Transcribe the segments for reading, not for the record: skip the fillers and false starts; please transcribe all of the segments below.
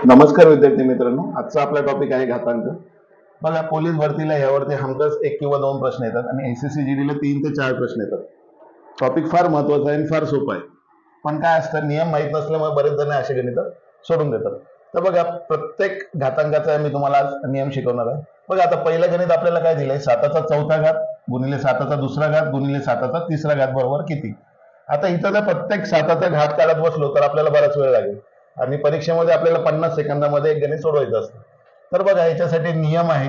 नमस्कार विद्यार्थी मित्रांनो, आजचा आपला टॉपिक आहे घातांक. बघा, पोलीस भरतीला यावरती हमखास 1 किंवा 2 प्रश्न येतात आणि SSCGD ला 3 ते 4 प्रश्न येतात. टॉपिक फार महत्वाचा आहे आणि फार सोपा आहे, पण काय असतं, नियम माहीत नसल्यामुळे बरेच जण असे गणित सोडून देतात. तर बघा, प्रत्येक घातांकाचा मी तुम्हाला आज नियम शिकवणार आहे. बघा, आता पहिलं गणित आपल्याला काय दिलंय, 7चा चौथा घात गुणिले 7चा दुसरा घात गुणिले 7चा तिसरा घात बरोबर किती. आता इथं जर प्रत्येक 7चा घात काढत बसलो तर आपल्याला बराच वेळ लागेल आणि परीक्षेमध्ये आपल्याला 50 सेकंदामध्ये एक गणित सोडवायचं असतं. तर बघा, याच्यासाठी नियम आहे.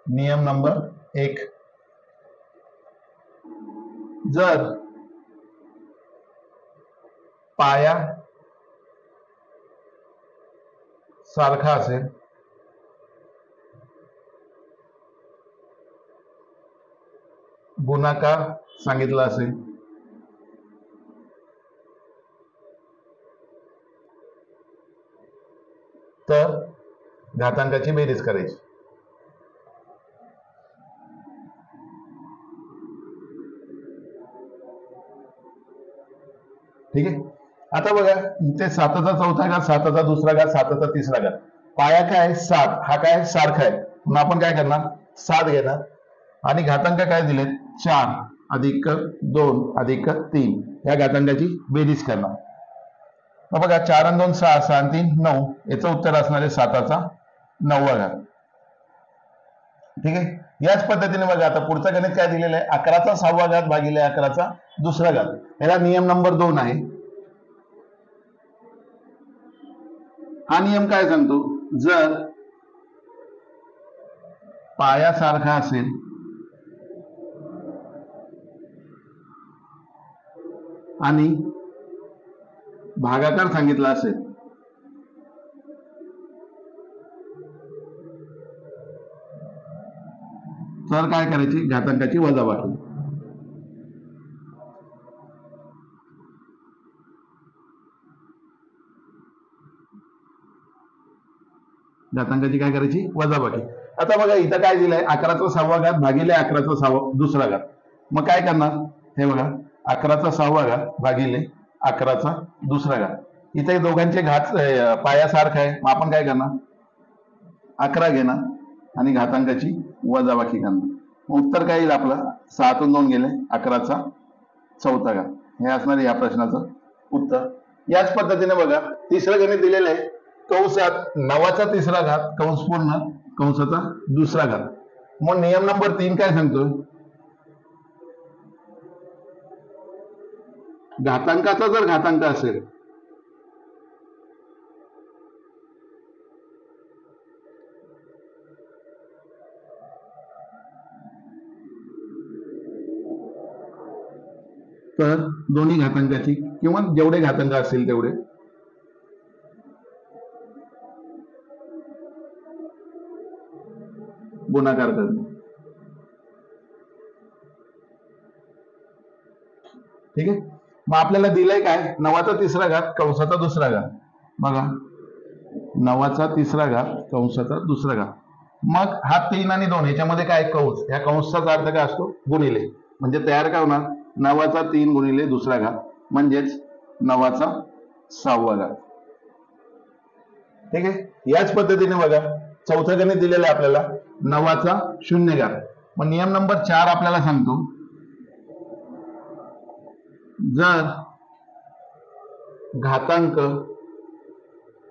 नियम नंबर 1, जर पाया सारखा असेल गुणाकार सांगितला असेल तर घातांकाची बेरीज करायची. ठीक आहे. आता बघा, इथे 7चा चौथा घात, 7चा दुसरा घात, 7चा तिसरा घात, पाया काय आहे 7, हा काय सारखा आहे, मग आपण काय करणार, 7 घेणार आणि घातांक काय दिले 4 अधिक 2 अधिक 3 या घातांकाची बेरीज करणार. मग बघा, 4 आणि 2 6, 6 आणि 3 9, याचं उत्तर असणार आहे 7चा 9वा घात. ठीक आहे. याच पद्धतीने बघा, आता पुढचं गणित काय दिलेलं आहे, 11चा 6वा घात भागिले 11चा दुसरा घात. याला नियम नंबर 2 आहे. हा नियम काय सांगतो, जर पाया सारखा असेल आणि भागाकार सांगितला असेल तर काय करायची, घातांकाची वजाबाकी. घातांकाची काय करायची, वजाबाकी. आता बघा, इथं काय दिलंय, 11चा 6वा घात भागिले 11चा दुसरा घात. मग काय करणार, हे बघा, 11चा 6वा घात भागिले 11चा दुसरा घात. इथे दोघांचे घात पाया सारखा आहे, मग आपण काय करणार, 11 घेणार आणि घातांकाची वजाबाकी करणार. उत्तर काय येईल आपलं, 6तून 2 गेले 11चा चौथा घात. हे असणार या प्रश्नाचं उत्तर. याच पद्धतीने बघा, तिसरं गणित दिलेलं आहे, कंसात 9चा तिसरा घात कंस पूर्ण कंसाचा दुसरा घात. मग नियम नंबर 3 काय सांगतोय, घातांकाचा जर घातांक असेल तर दोन्ही घातांकाची किंवा जेवढे घातांक असतील तेवढे गुणाकार करणे. ठीक आहे. मग आपल्याला दिलंय काय, 9चा तिसरा घात कंसाचा दुसरा घात. बघा, 9चा तिसरा घात कंसाचा दुसरा घात. मग हा 3 आणि 2 याच्यामध्ये काय कंस, ह्या कंसाचा अर्थ काय असतो, गुणिले. म्हणजे तयार काय होणार, 9चा 3 गुणिले दुसरा घात म्हणजेच 9चा 6वा घात. ठीक आहे. याच पद्धतीने बघा, चौथं गणित दिलेलं आहे आपल्याला, 9चा शून्य घात. मग नियम नंबर 4 आपल्याला सांगतो, जर घातांक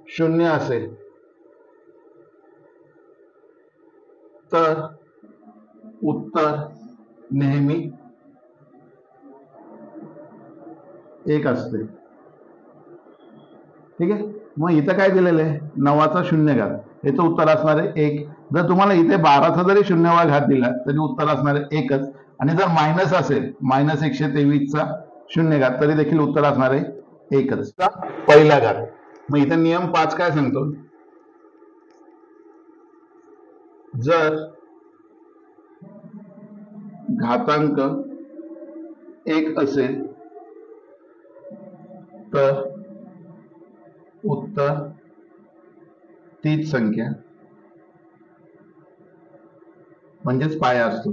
0 असेल तर उत्तर नेहमी 1 असते. ठीक आहे. मग इथं काय दिलेलं आहे, 9चा शून्य घात, याचं उत्तर असणार आहे 1. जर तुम्हाला इथे 12चा जरी शून्यवा घात दिला तरी उत्तर असणार आहे 1च. आणि जर मायनस असेल, -123चा शून्य घात, तरी देखील उत्तर असणार आहे 1च, पहिला घात. मग इथे नियम 5 काय सांगतो, जर घातांक 1 असेल तर उत्तर तीच संख्या म्हणजेच पाया असतो.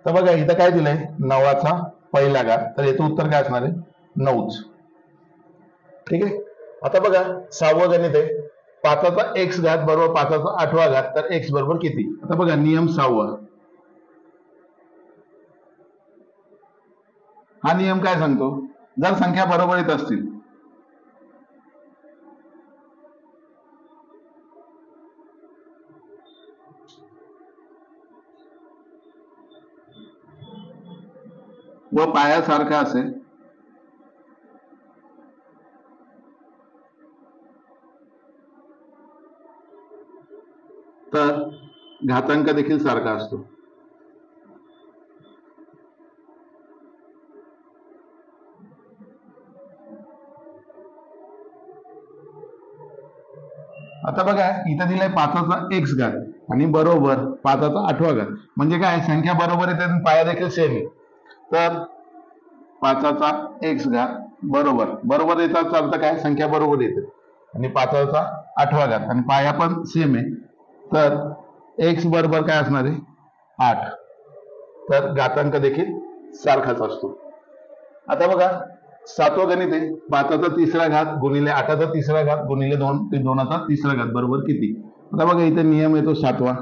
तर बघा इथं काय दिलंय, 9चा पहिला घात, तर याचं उत्तर काय असणार आहे, 9च. ठीक आहे. आता बघा 6वं गणित आहे, 5चा x घात बरोबर 5चा 8वा घात, तर x बरोबर किती. आता बघा नियम 6वा, हा नियम काय सांगतो, जर संख्या बरोबरीत असतील व पायासारखा असेल तर घातांक देखील सारखा असतो. आता बघा इथं दिलाय 5चा x घात आणि बरोबर 5चा 8वा घात, म्हणजे काय संख्या बरोबर आहे त्यातून पाया देखील सेम आहे. तर 5चा x घात बरोबर बरोबर याचा अर्थ काय, संख्या बरोबर येते आणि 5चा 8वा घात आणि पाया पण सेम आहे, तर x बरोबर काय असणार आहे, 8. तर घातांक देखील सारखाच असतो. आता बघा 7वं गणित आहे, 5चा तिसरा घात गुणिले 8चा तिसरा घात गुणिले 2 ते 2चा तिसरा घात बरोबर किती. आता बघा इथे नियम येतो 7वा.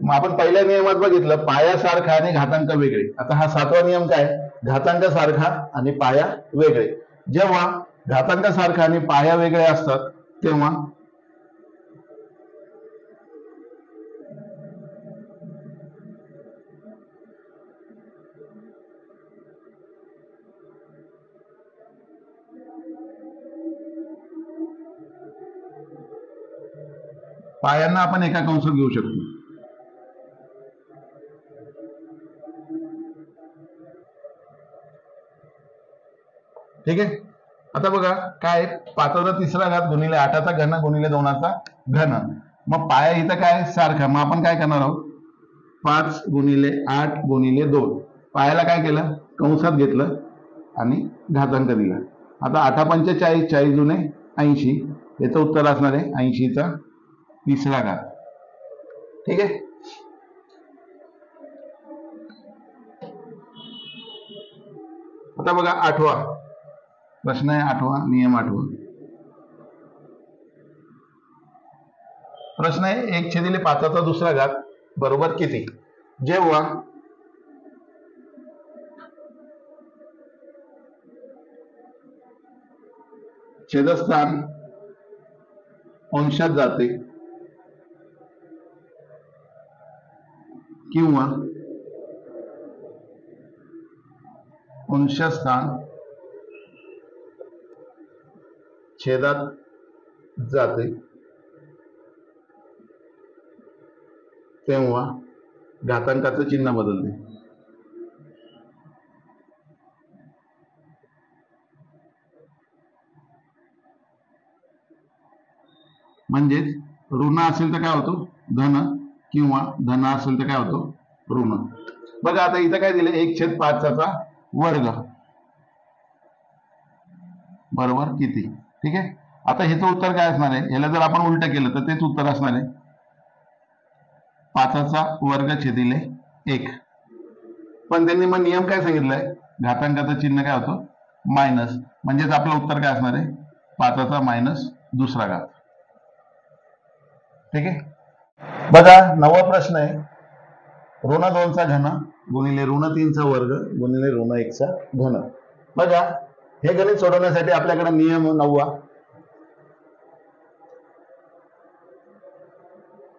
मग आपण पहिल्या नियमात बघितलं पाया सारखा आणि घातांक वेगळे. आता हा 7वा नियम काय, घातांक सारखा आणि पाया वेगळे. जेव्हा घातांक सारखा आणि पाया वेगळे असतात तेव्हा पायांना आपण एका कंसात घेऊ शकतो. ठीक आहे. आता बघा काय, 5चा तिसरा घात गुणिले 8चा घन गुणिले 2चा घन. मग पाया इथं काय सारखा, मग आपण काय करणार आहोत, 5 गुणिले 8 गुणिले 2, पायाला काय केलं, कंसात घेतलं आणि घातांक दिला. आता 8 पंचे 40, 40 दुने 80, याचं उत्तर असणार आहे 80चा तिसरा घात. ठीक आहे. आता बघा 8वा प्रश्न आहे, 8वा नियम 8वा प्रश्न आहे, 1/5चा दुसरा घात बरोबर किती. जेव्हा छेदस्थान अंशात जाते किंवा अंशस्थान छेदात जाते तेव्हा घातांकाचं चिन्ह बदलते. म्हणजेच ऋण असेल तर काय होतो धन, किंवा धन असेल तर काय होतो ऋण. बघा आता इथं काय दिले, 1/5चा वर्ग बरोबर किती. ठीक आहे. आता ह्याचं उत्तर काय असणार आहे, ह्याला जर आपण उलट केलं तर तेच उत्तर असणार आहे 5चा वर्ग छेदिले 1. पण त्यांनी मग नियम काय सांगितलंय, घातांकाचं चिन्ह काय होतं मायनस, म्हणजेच आपलं उत्तर काय असणार आहे 5चा मायनस दुसरा घात. ठीक आहे. बघा 9वा प्रश्न आहे, ऋण 2चा घन गुणिले ऋण 3चा वर्ग गुणिले ऋण 1चा घन. बघा हे गणित सोडवण्यासाठी आपल्याकडे नियम 9वा.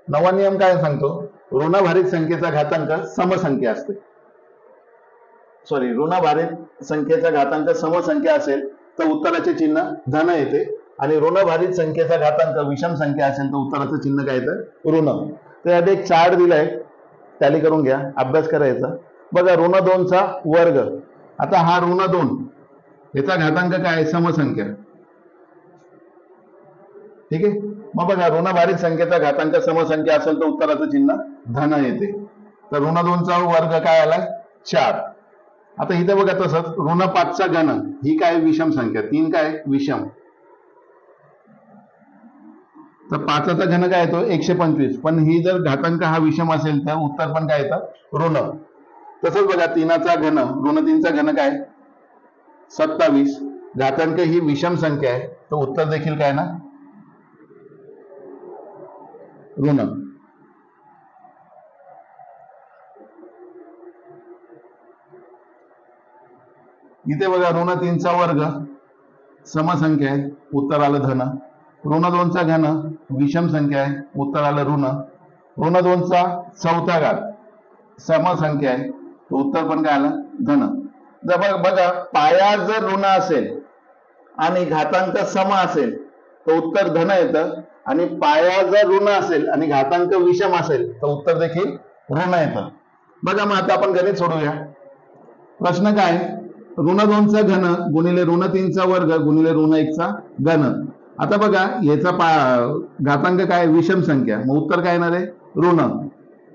9वा नियम काय सांगतो, ऋणभारित संख्येचा घातांक समसंख्या असते. ऋणभारित संख्येचा घातांक समसंख्या असेल तर उत्तराचे चिन्ह धन येते, आणि ऋणभारित संख्येचा घातांक विषम संख्या असेल तर उत्तराचं चिन्ह काय येतं ऋण. तर यात एक चार्ट दिलाय, टॅली करून घ्या, अभ्यास करायचा. बघा ऋण 2चा वर्ग, आता हा ऋण 2 याचा घातांक काय आहे समसंख्या. ठीक आहे. मग बघा ऋणभारित संख्येचा घातांक समसंख्या असेल तर उत्तराचं चिन्ह धन येते. तर ऋण 2चा वर्ग काय आला 4. आता इथे बघा तसंच ऋण 5चा घन ही काय विषम संख्या, 3 काय विषम. तर 5चा घन काय येतो 125, पण ही जर घातांक हा विषम असेल तर उत्तर पण काय येतं ऋण. तसंच बघा 3चा घन ऋण 3चा घन काय 27, घातांक ही विषम संख्या आहे तर उत्तर देखील काय ना ऋण. इथे बघा ऋण 3चा वर्ग समसंख्या आहे उत्तर आलं धन. ऋण 2चा घन विषम संख्या आहे उत्तर आलं ऋण. ऋण 2चा चौथा घात समसंख्या आहे उत्तर पण काय आलं धन. जर बघा पाया जर ऋण असेल आणि घातांक सम असेल तर उत्तर धन येतं, आणि पाया जर ऋण असेल आणि घातांक विषम असेल तर उत्तर देखील ऋण येतं. बघा मग आता आपण गणित सोडूया. प्रश्न काय ऋण 2चा घन गुणिले ऋण 3चा वर्ग गुणिले ऋण 1चा घन. आता बघा याचा घातांक काय विषम संख्या मग उत्तर काय येणार आहे ऋण.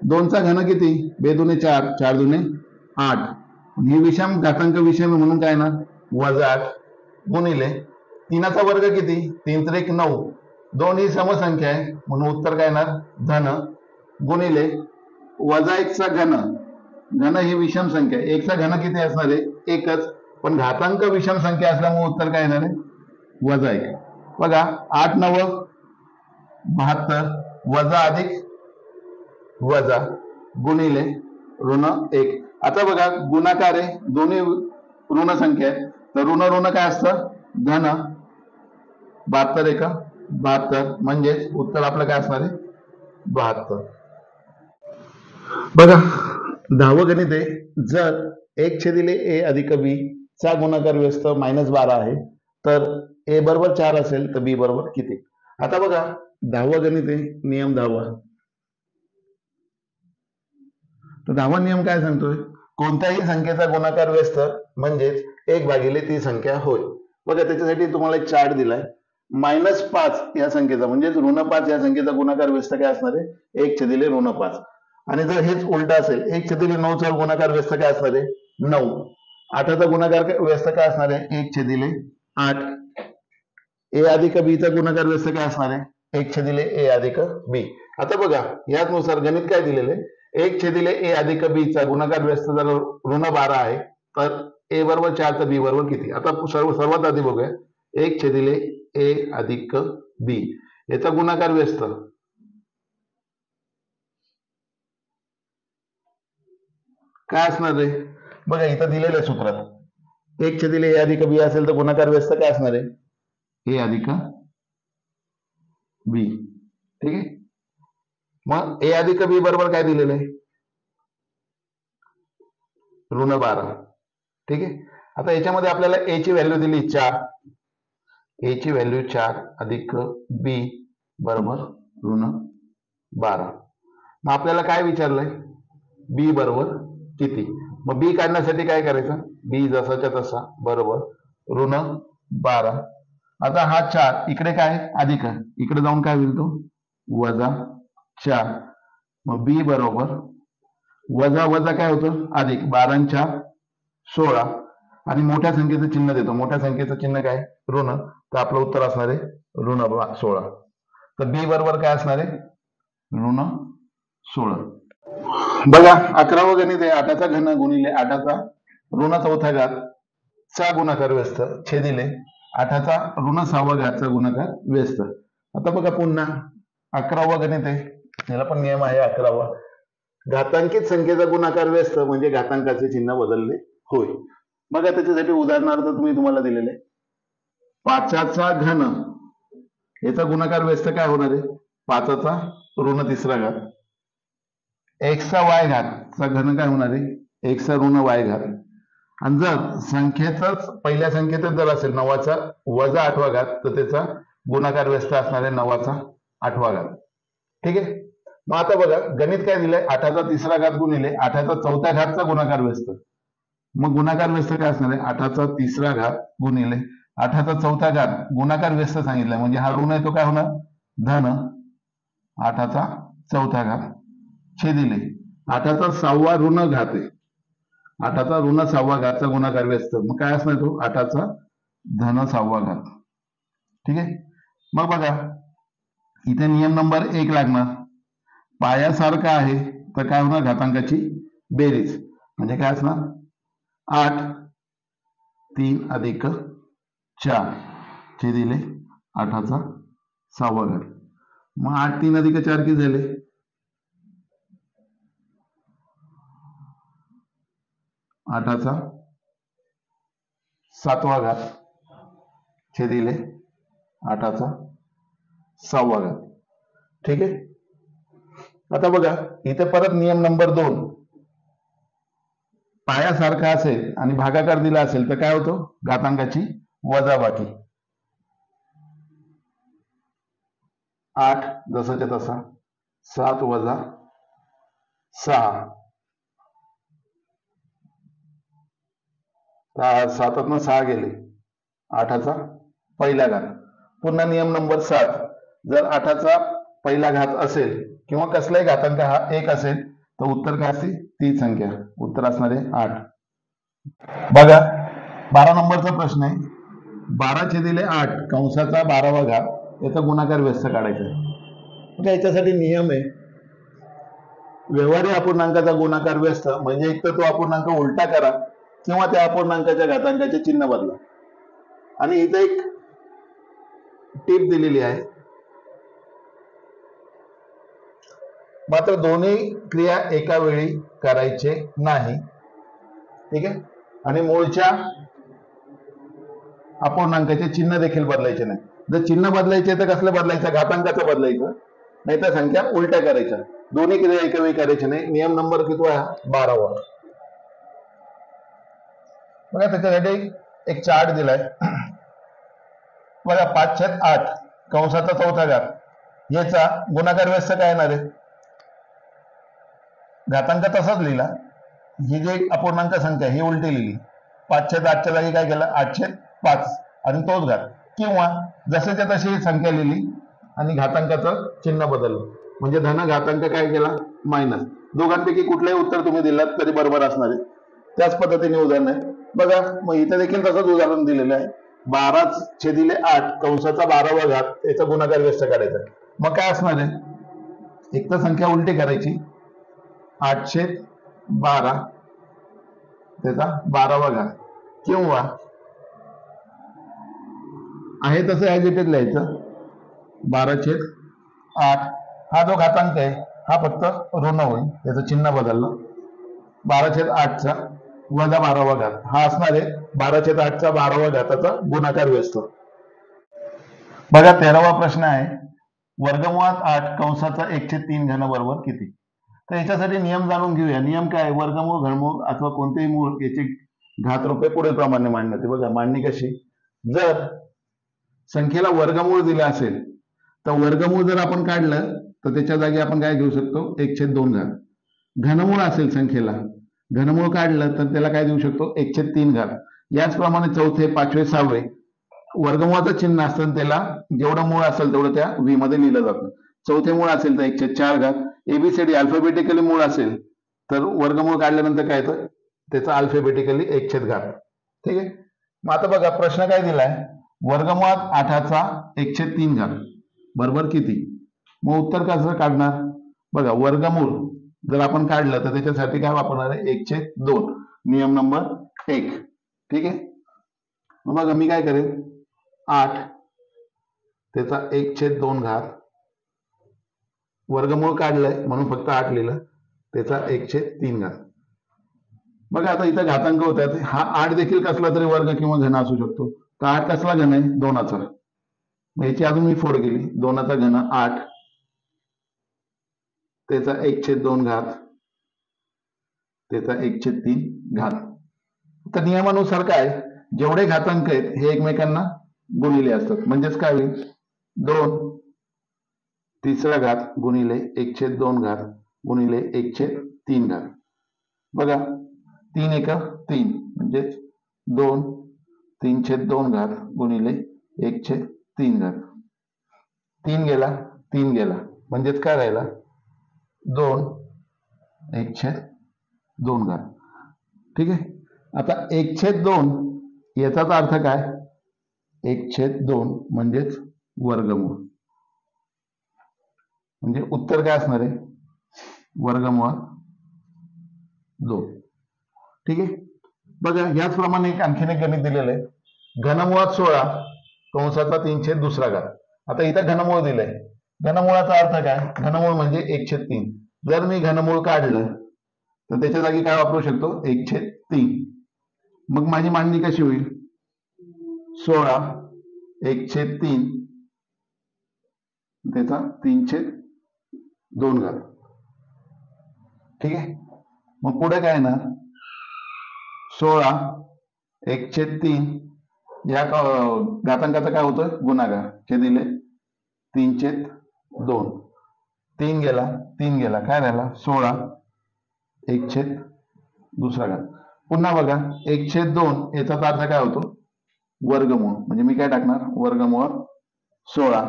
2चा घन किती 2 दुणे 4 4 दुणे 8, ही विषम घातांक विषम म्हणून काय येणार -8 गुणिले 3चा वर्ग किती 3 त्रिक 9, 2 ही समसंख्या आहे म्हणून उत्तर काय येणार धन गुणिले -1चा घन, घन ही विषम संख्या आहे 1चा घन किती असणार आहे 1च, पण घातांक विषम संख्या असल्यामुळे उत्तर काय येणार आहे -1. बघा 8 9 72 वजा अधिक वजा गुणिले ऋण 1. आता बघा गुणाकार आहे दोन्ही ऋण संख्या आहे तर ऋण ऋण काय असतं धन 72 एका 72 म्हणजे उत्तर आपलं काय असणार आहे 72. बघा 10वं गणित आहे. जर 1/a अधिक b चा गुणाकार व्यस्त -12 आहे तर a बरोबर 4 असेल तर b बरोबर किती. आता बघा 10वं गणित आहे नियम 10वा. तर 10वा नियम काय सांगतोय कोणत्याही संख्येचा गुणाकार व्यस्त म्हणजेच 1/, ती संख्या होय. बघा त्याच्यासाठी तुम्हाला एक चार्ट दिलाय. -5 या संख्येचा म्हणजेच ऋण 5 या संख्येचा गुणाकार व्यस्त काय असणार आहे 1/5. आणि जर हेच उलट असेल 1/9चा गुणाकार व्यस्त काय असणार आहे 9. 8चा गुणाकार व्यस्त काय असणार आहे 1/8. a अधिक b चा गुणाकार व्यस्त काय असणार आहे 1/a अधिक b. आता बघा याचनुसार गणित काय दिलेलं आहे 1/a अधिक b चा गुणाकार व्यस्त जर ऋण 12 आहे तर a बरोबर 4 तर b बरोबर किती. आता सर्वात आधी बघूया 1/a अधिक b याचा गुणाकार व्यस्त काय असणार आहे बघा इथं दिलेल्या सूत्रात 1/a अधिक b असेल तर गुणाकार व्यस्त काय असणार आहे a अधिक b. ठीक आहे. मग a अधिक b बरोबर काय दिलेलं आहे ऋण 12. ठीक आहे. आता याच्यामध्ये आपल्याला a ची व्हॅल्यू दिली 4, a ची व्हॅल्यू 4 अधिक b बरोबर ऋण 12. मग आपल्याला काय विचारलंय b बरोबर किती. मग बी काढण्यासाठी काय करायचं बी जसाच्या तसा बरोबर ऋण 12. आता हा 4 इकडे काय अधिक इकडे जाऊन काय होईल तो -4. मग बी बरोबर वजा वजा काय होतं अधिक 12 आणि 4 16 आणि मोठ्या संख्येचं चिन्ह देतो. मोठ्या संख्येचं चिन्ह काय ऋण तर आपलं उत्तर असणार आहे ऋण 16. तर बी बरोबर काय असणार आहे ऋण 16. बघा 11वं गणित आहे 8चा घन गुणिले 8चा ऋण 4था घात चा गुणाकार व्यस्त छेदिले 8चा ऋण 6वा घातचा गुणाकार व्यस्त. आता बघा पुन्हा 11वं गणित आहे याला पण नियम आहे 11वा. घातांकित संख्येचा गुणाकार व्यस्त म्हणजे घातांकाचे चिन्ह बदलले होय. बघा त्याच्यासाठी उदाहरणार्थ तुम्हाला दिलेले 5चा घन याचा गुणाकार व्यस्त काय होणार आहे 5चा ऋण 3रा घात. एक्सचा वाय घातचा घन काय होणार आहे एक्सचा ऋण वाय घात. आणि जर संख्येतच पहिल्या संख्येतच जर असेल 9चा वजा 8वा घात तर त्याचा गुणाकार व्यस्त असणार आहे 9चा 8वा घात. ठीक आहे. मग आता बघा गणित काय दिलंय 8चा 3रा घात गुणिले 8चा 4थ्या घातचा गुणाकार व्यस्त. मग गुणाकार व्यस्त काय असणार आहे 8चा 3रा घात गुणिले 8चा 4था घात गुणाकार व्यस्त सांगितलाय म्हणजे हा ऋण आहे तो काय होणार धन 8चा 4था घात छेदिले 8चा 6वा ऋण घात आहे 8चा ऋण 6वा घातचा गुणाकार व्यस्त मग काय असणार तो 8चा धन 6वा घात. ठीक आहे. मग बघा इथे नियम नंबर 1 लागणार. पायासारखा आहे तर काय होणार, घातांकाची बेरीज म्हणजे काय असणार, 8 3 अधिक 4 चे दिले 8चा 6वा घात. मग 8 3 अधिक 4 किती झाले, 8चा 7वा घात चे दिले 8चा 6वा घात. ठीक आहे. आता बघा इथे परत नियम नंबर 2, पायासारखा असेल आणि भागाकार दिला असेल तर काय होतो, घातांकाची वजाबाकी. 8 जसाच्या तसा 7 वजा 6, 7तनं 6 गेले, 8चा पहिला घात. पुन्हा नियम नंबर 7, जर 8चा पहिला घात असेल किंवा कसलाही घातांक हा 1 असेल तर उत्तर काय असते, ती संख्या. उत्तर असणार आहे 8. बघा 12 नंबरचा प्रश्न आहे. 12 छेदिले 8 कंसाचा 12वा घात याचा गुणाकार व्यस्त काढायचा आहे. याच्यासाठी नियम आहे, व्यवहारी अपूर्णांकाचा गुणाकार व्यस्त म्हणजे एक तर तो अपूर्णांक उलटा करा किंवा त्या अपूर्णांकाच्या घातांकाचे चिन्ह बदला. आणि इथे एक टीप दिलेली आहे, मात्र दोन्ही क्रिया एका वेळी करायचे नाही. ठीक आहे. आणि मूळच्या अपूर्णांकाचे चिन्ह देखील बदलायचे नाही. जर चिन्ह बदलायचे तर कसलं बदलायचं, घातांकाचं बदलायचं, नाही तर संख्या उलट्या करायच्या. दोन्ही क्रिया एका वेळी करायचे नाही. नियम नंबर किती आहे, 12वा. बघा त्याच्यासाठी एक चार्ट दिलाय. बघा 5/8 कंसाचा 4था घात याचा गुणाकार व्यस्त काय येणार आहे, घातांक तसाच लिहिला, ही जी अपूर्णांक संख्या ही उलटी लिहिली. 5/8च्या जागी काय केलं, 8/5 आणि तोच घात. किंवा जसेच्या तशी ही संख्या लिहिली आणि घातांकाचं चिन्ह बदललं म्हणजे धन घातांक काय केला, मायनस. दोघांपैकी कुठलंही उत्तर तुम्ही दिलात तरी बरोबर असणार आहे. त्याच पद्धतीने उदाहरण आहे. बघा मग इथे देखील तसंच उदाहरण दिलेलं आहे. 12/8 कंसाचा 12वा घात याचा गुणाकार व्यस्त काढायचा. मग काय असणार आहे, एक तर संख्या उलटी करायची, 8/12 त्याचा 12वा घात, किंवा आहे तसं ऍज इट इज लिहायचं. 12/8 हा जो घातांक आहे हा फक्त ऋण होईल, त्याचं चिन्ह बदललं. 12/8चा वजा 12वा घात हा असणार आहे 12/8चा 12वा घाताचा गुणाकार व्यस्त. बघा 13वा प्रश्न आहे. वर्गमुळात 8 कंसाचा 1/3 घन बरोबर किती. तर याच्यासाठी नियम जाणून घेऊया. नियम काय, वर्गमूळ, घनमूळ अथवा कोणतेही मूळ याची घातरूपे पुढील प्रमाणे मांडण्यात येते. बघा मांडणी कशी, जर संख्येला वर्गमूळ दिलं असेल तर वर्गमूळ जर आपण काढलं तर त्याच्या जागी आपण काय घेऊ शकतो, 1/2 घात. घनमूळ असेल संख्येला, घनमूळ काढलं तर त्याला काय देऊ शकतो, 1/3 घात. याचप्रमाणे चौथे, पाचवे, सहावे वर्गमूळाचं चिन्ह असतं, त्याला जेवढं मूळ असेल तेवढं त्या व्ही मध्ये लिहिलं जातं. चौथे मूळ असेल तर 1/4 घात. एबीसीडी अल्फाबेटिकली मूळ असेल तर वर्गमूळ काढल्यानंतर काय येतं, त्याचा अल्फाबेटिकली 1/4 घात. ठीक आहे. मग आता बघा प्रश्न काय दिलाय, वर्गमुळात 8चा 1/3 घात बरोबर किती. मग उत्तर कसं काढणार, बघा वर्गमूळ जर आपण काढलं तर त्याच्यासाठी काय वापरणार आहे, 1/2, नियम नंबर 1. ठीक आहे. मग बघा मी काय करेन, 8 त्याचा 1/2 घात, वर्गमूळ काढलंय म्हणून फक्त 8 लिहिलं, त्याचा 1/3 घात. बघा आता इथं घातांक होतात, हा 8 देखील कसला तरी वर्ग किंवा घन असू शकतो. तर 8 कसला घन आहे, 2चा. मग याची अजून मी फोड केली, 2चा घन 8 त्याचा 1/2 घात त्याचा 1/3 घात. तर नियमानुसार काय, जेवढे घातांक आहेत हे एकमेकांना गुणिले असतात. म्हणजेच काय होईल, 2/3 घात गुणिले 1/2 घात गुणिले 1/3 घात. बघा 3 × 3 म्हणजे 2/3/2 घात गुणिले 1/3 घात. 3 गेला 3 गेला म्हणजेच काय राहिला, 2/1/2 घात. ठीक आहे. आता 1/2 याचाच अर्थ काय, 1/2 म्हणजेच वर्गमूळ. म्हणजे उत्तर काय असणार आहे, वर्गमुळात 2. ठीक आहे. बघा ह्याचप्रमाणे एक आणखीन एक गणित दिलेलं आहे, घनमुळात 16 कंसाचा 3 दुसरा घात. आता इथं घनमूळ दिलंय, घनमुळाचा अर्थ काय, घनमूळ म्हणजे 1/3. जर मी घनमूळ काढलं तर त्याच्या जागी काय वापरू शकतो, 1/3. मग माझी मांडणी कशी होईल, 16 1/3 त्याचा 3/2 घात. ठीक आहे. मग पुढे काय ना, 16 1/3 या घातांकाचा काय होतं, गुणाकार, हे दिले 3/2. 3 गेला 3 गेला, काय राहिला 16 1/2 घात. पुन्हा बघा 1/2 याचा अर्थ काय होतो, वर्गमूळ. म्हणजे मी काय टाकणार, वर्गमूळ 16.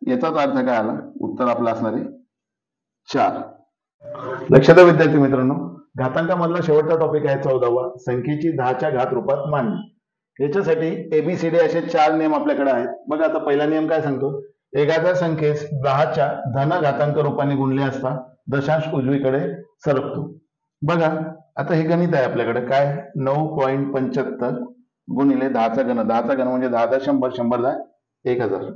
याचाच अर्थ काय आला, उत्तर आपलं असणार आहे 4. लक्षात द्या विद्यार्थी मित्रांनो, घातांकामधला शेवटचा टॉपिक आहे 14वा, संख्येची 10च्या घात रूपात मांडणी. याच्यासाठी एबीसीडी असे 4 नियम आपल्याकडे आहेत. बघा आता पहिला नियम काय सांगतो, एखाद्या संख्येस 10च्या धन घातांक रूपाने गुणले असता दशांश उजवीकडे सरकतो. बघा आता हे गणित आहे आपल्याकडे, काय 9.75 गुणिले 10चा घन. 10चा घन म्हणजे 10 100, 100 1000.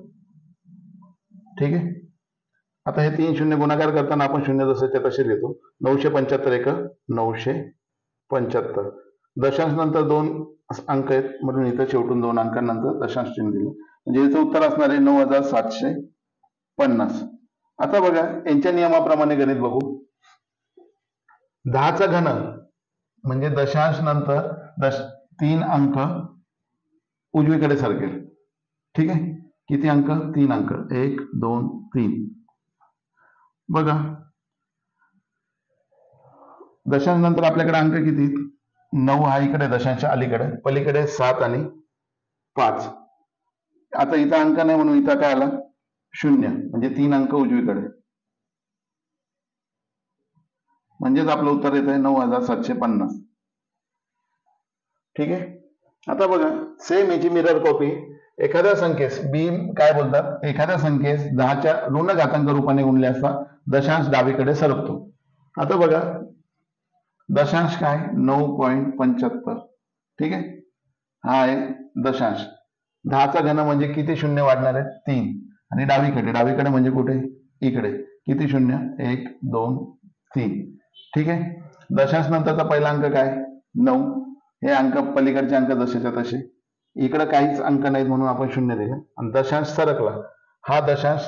ठीक आहे. आता हे 3 शून्य गुणाकार करताना आपण शून्य जसंच्या तसे घेतो. 975 एक 975. दशांश नंतर 2 अंक आहेत म्हणून इथं शेवटून 2 अंकांनंतर दशांश चिन्ह दिलं, म्हणजे याचं उत्तर असणार आहे 9750. आता बघा यांच्या नियमाप्रमाणे गणित बघू. 10चा घन म्हणजे दशांश नंतर 3 अंक उजवीकडे सरकेल. ठीक आहे. किती अंक, 3 अंक, 1 2 3. बघा दशांश नंतर आपल्याकडे अंक किती, 9 हा इकडे दशांश अलीकडे, पलीकडे 7 आणि 5. आता इथं अंक नाही म्हणून इथं काय आला 0, म्हणजे 3 अंक उजवीकडे, म्हणजेच आपलं उत्तर येत आहे 9750. ठीक आहे. आता बघा सेम याची मिरर कॉपी. एखाद्या संख्येस बी काय बोलतात, एखाद्या संख्येस 10च्या ऋण घातांक रूपाने गुणले असता दशांश डावीकडे सरकतो. आता बघा दशांश काय 9.75. ठीक आहे. हा आहे दशांश. 10चा घन म्हणजे किती शून्य वाढणार आहे, 3. आणि डावीकडे म्हणजे कुठे, इकडे, किती शून्य, 1 2 3. ठीक आहे. दशांश नंतरचा पहिला अंक काय 9. हे अंक पलीकडचे अंक जसेच्या तसे, इकडे काहीच अंक नाहीत म्हणून आपण 0 दिले. आणि दशांश सरकला, हा दशांश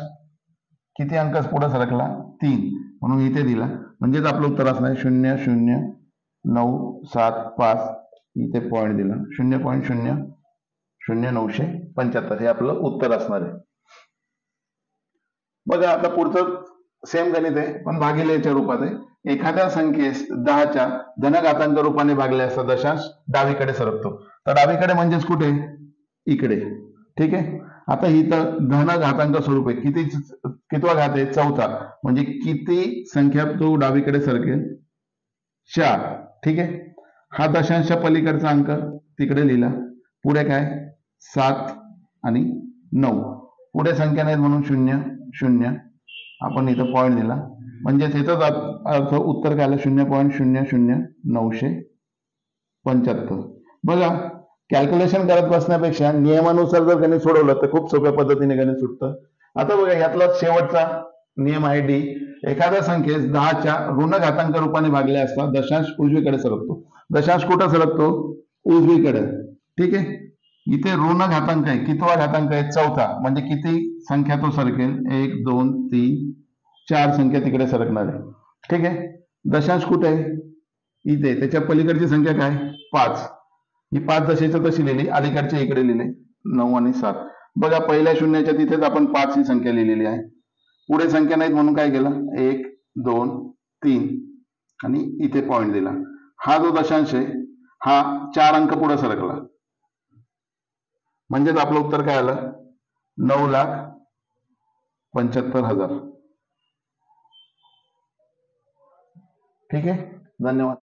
किती अंक पुढे सरकला, 3, म्हणून इथे दिला, म्हणजेच आपलं उत्तर असणार 0.0975. इथे पॉईंट दिला 0.00975. हे आपलं उत्तर असणार आहे. बघा आता पुढचं सेम गणित आहे पण भागिले याच्या रूपात आहे. एखाद्या संख्येस 10च्या धनघातांक रूपाने भागले असता दशांश डावीकडे सरकतो. तर डावीकडे म्हणजेच कुठे, इकडे. ठीक आहे. आता इथं धन घातांक स्वरूप आहे, कितवा घात आहे, 4. म्हणजे किती संख्या तो डावीकडे सरकेल, 4. ठीक आहे. हा दशांशच्या पलीकडचा अंक तिकडे लिहिला. पुढे काय 7 आणि 9. पुढे संख्या नाहीत म्हणून 0 0. आपण इथं पॉईंट दिला, म्हणजे त्याचाच अर्थ उत्तर काय आलं 0.00975. बघा कॅल्क्युलेशन करत बसण्यापेक्षा नियमानुसार जर गणित सोडवलं तर खूप सोप्या पद्धतीने गणित सुटतं. आता बघा यातला शेवटचा नियम आहे डी. एखाद्या संख्येस 10च्या ऋण घातांक रूपाने भागले असता दशांश उजवीकडे सरकतो. दशांश कुठं सरकतो, उजवीकडे. ठीक आहे. इथे ऋण घातांक आहे, कितवा घातांक आहे, 4. म्हणजे किती संख्या तो सरकेल, 1 2 3 4 संख्या तिकडे सरकणार आहे. ठीक आहे. दशांश कुठे आहे, इथे. त्याच्या पलीकडची संख्या काय 5. ही 5 जशीच्या तशी लिहिली, अलीकडच्या इकडे लिहिले 9 आणि 7. बघा पहिल्या शून्याच्या तिथेच आपण 5 ही संख्या लिहिलेली आहे. पुढे संख्या नाहीत म्हणून काय केलं, 1 2 3 आणि इथे पॉईंट दिला. हा जो दशांश आहे हा 4 अंक पुढे सरकला, म्हणजेच आपलं उत्तर काय आलं 9,75,000. ठीक आहे. धन्यवाद.